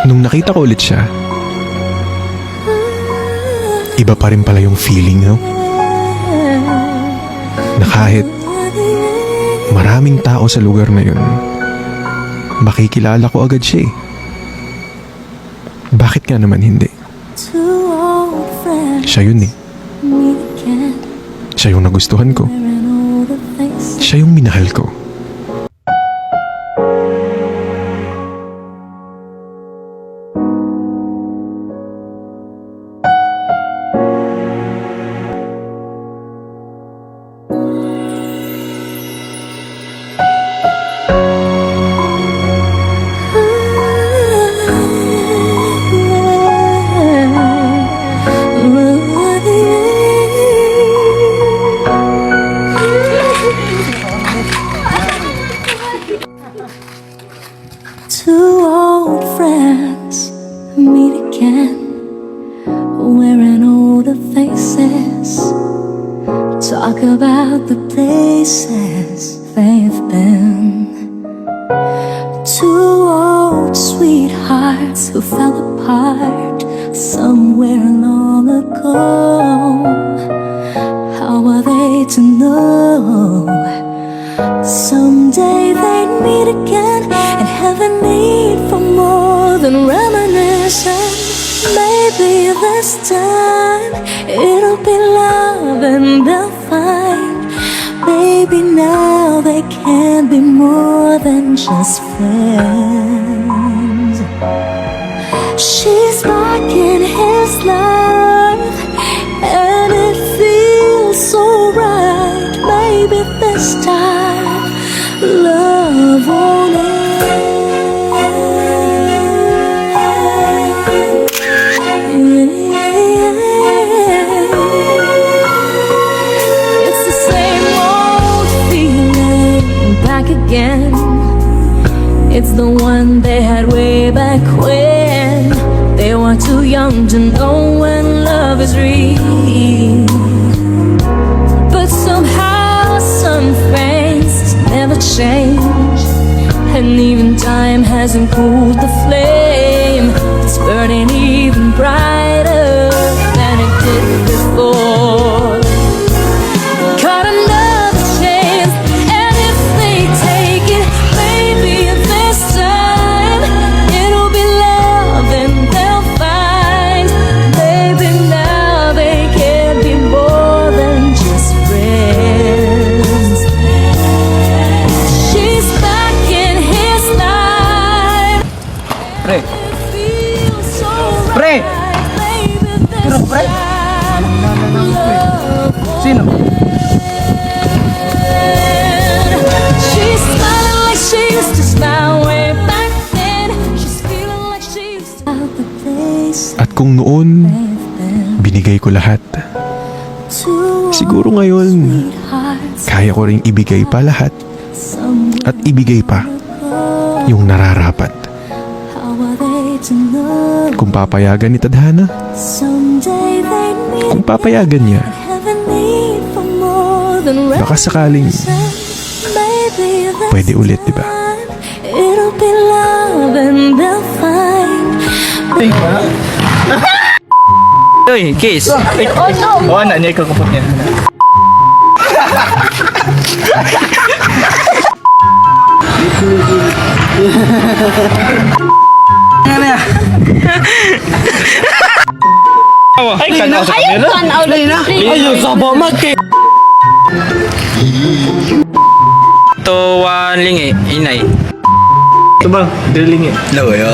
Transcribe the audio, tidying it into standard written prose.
Nung nakita ko ulit siya, iba pa rin pala yung feeling, no? Na kahit maraming tao sa lugar na yun, makikilala ko agad siya eh. Bakit nga naman hindi? Siya yun eh. Siya yung nagustuhan ko. Siya yung minahal ko. Two old friends meet again, wearing older faces, talk about the places they've been. Two old sweethearts who fell apart somewhere long ago. How are they to know? Someday they'd meet again and have a need for more than reminiscing. Maybe this time it'll be love and they'll find. Maybe now they can be more than just friends. She's back in his life and it feels so right. Maybe this time love won't end. It's the same old feeling back again. It's the one they had way back when they were too young to know when love is real. But somehow some things never change, and even time hasn't cooled the flame. It's burning even brighter than it did before. Got another chance, and if they take it, maybe this time it'll be love and they'll find. Maybe now they can be more than just friends. She's back in his life. Pre, It feels so Pre! right. Maybe this Pero, Pre? time love won't Sino? She's smiling like she used to smile way back then. She's feeling like she used to out the place At kung noon, they've been. binigay ko lahat. Two Siguro ngayon, sweethearts kaya ko ring ibigay pa lahat somewhere at ibigay pa ago. yung nararapat. How are they to know? Kung papayagan ni Tadhana, Someday they'd meet kung papayagan niya, and have a need for more than baka sakaling maybe this pwede ulit, di ba? time it'll be love and they'll find. Uy, kiss. Oh no! Oh, anak niya, ikakupot niya. Ano ya? Ay, kanaw sa kamera. Ayaw sa bamag kay Tuwan lingi, inay. Ito bang, drilling eh. Lawa yo.